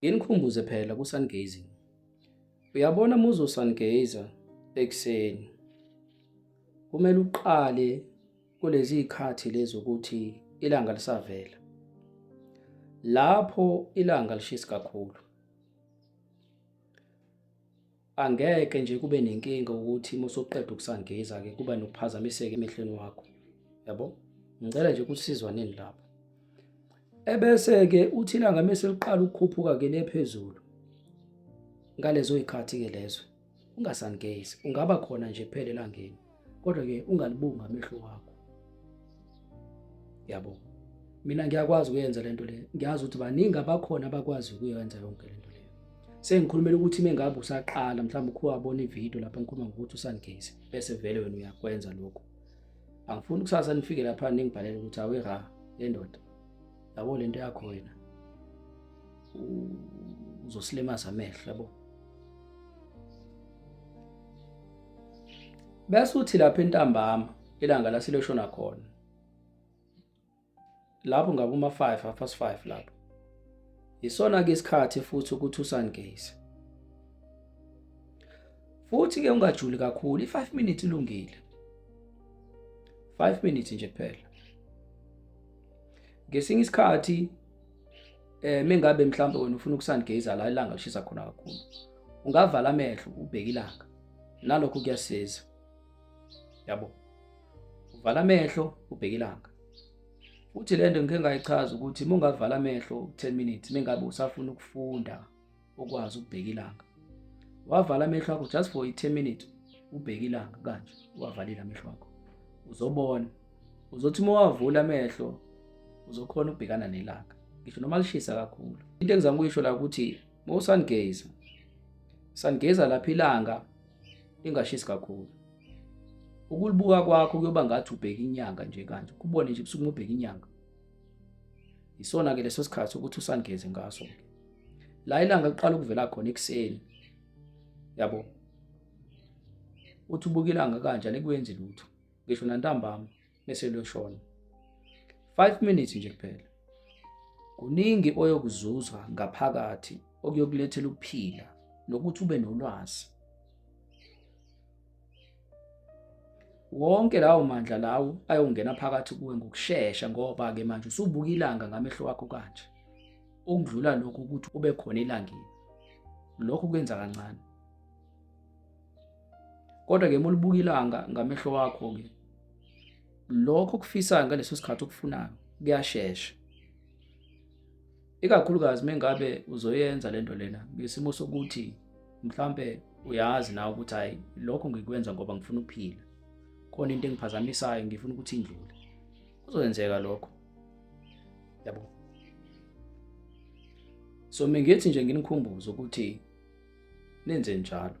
Nginikhumbuze phela ku-Sungazing. Uyabona uma uzo-sungazer ekuseni, kumele uqale kulezi y'khathi lezi ukuthi ilanga lisavela. Lapho ilanga lishisa kakhulu, angeke nje kube nenkinga ukuthi uma usuqeda ukusangaza-ke kuba nokuphazamiseka emehlweni wakho, yabo? Ngicela nje ukuthi sizwaneni lapho. Ebese-ke uthi ilanga mese liqala ukukhuphuka-ke le phezulu, ngalezo y'khathi-ke lezo, ungasangazi, ungaba khona nje kuphela elangeni, kodwa-ke ungalibuki ngamehlo wakho, yabo? Mina ngiyakwazi ukuyenza lento le, ngiyazi ukuthi baningi abakhona abakwazi ukuyenza yonke lento leyo. Sengikhulumela ukuthi uma ngabe usaqala, mhlawumbe ukhe wabona ividiyo lapho ngikhuluma ngokuthi usangaze, bese vele wena uyakwenza lokho. Angifuni kusasa nifike lapha ningibhalele ukuthi awe ra, yendoda, yabo lento yakho wena uzosilimaza amehlo, yabo? Bese uthi lapha entambama ilanga la selishona khona, lapho ngaba uma-5, 5:30 lapho, isona-ke isikhathi futhi ukuthi usangaze. Futhi-ke ungajuli kakhulu, i-5 minutes ilungile, 5 minutes nje kuphela. Ngesinye isikhathi mengabe mhlawumbe wena ufuna ukusangaza la ilanga lishisa khona kakhulu, ungavala amehlo ubheke ilanga, nalokho kuyasiza, yabo? Uvala amehlo ubheke ilanga. Futhi le nto ngike ngayichaza ukuthi uma ungavala amehlo 10 minutes mengabe usafuna ukufunda ukwazi ukubheka ilanga, wavala amehlo akho just for i-10 minutes ubheke ilanga kanje, uwavalile amehlo akho, uzobona, uzothi uma wavula amehlo uzokhona ukubhekana nelanga ngisho noma lishisa kakhulu. Into engizama ukuyisho la ukuthi uma usangaza lapha ilanga lingashisi kakhulu, ukulibuka kwakho kuyoba ngathi ubheka inyanga nje kanje, kubone nje ubusuku uma ubheka inyanga. Isona-ke leso sikhathi ukuthi usangaze ngaso-ke. La ilanga liqala ukuvela khona ekuseni, yabo? Uthi ubuka ilanga kanje alikwenzi lutho, ngisho nantambama bese liyoshona. 5 minutes nje kuphela. Kuningi oyokuzuzwa ngaphakathi okuyokulethela ukuphila nokuthi ube nolwazi. Wonke lawo mandla lawo ayongena phakathi kuwe ngokushesha ngoba-ke manje usubuka ilanga ngamehlo wakho kanje, okudlula lokho ukuthi ube khona elangeni. Lokho kwenza kancane. Kodwa-ke uma ulibuka ilanga ngamehlo wakho-ke, lokho okufisayo ngaleso sikhathi okufunayo kuyashesha. Ikakhulukazi mengabe uzoyenza lento lena ngesimo sokuthi mhlambe uyazi nawe ukuthi hayi lokho ngikwenza ngoba ngifuna ukuphila, khona into engiphazamisayo ngifuna ukuthi indlule, kuzokwenzeka lokho, yabo? So mina ngithi nje nginikhumbuze ukuthi nenze njalo.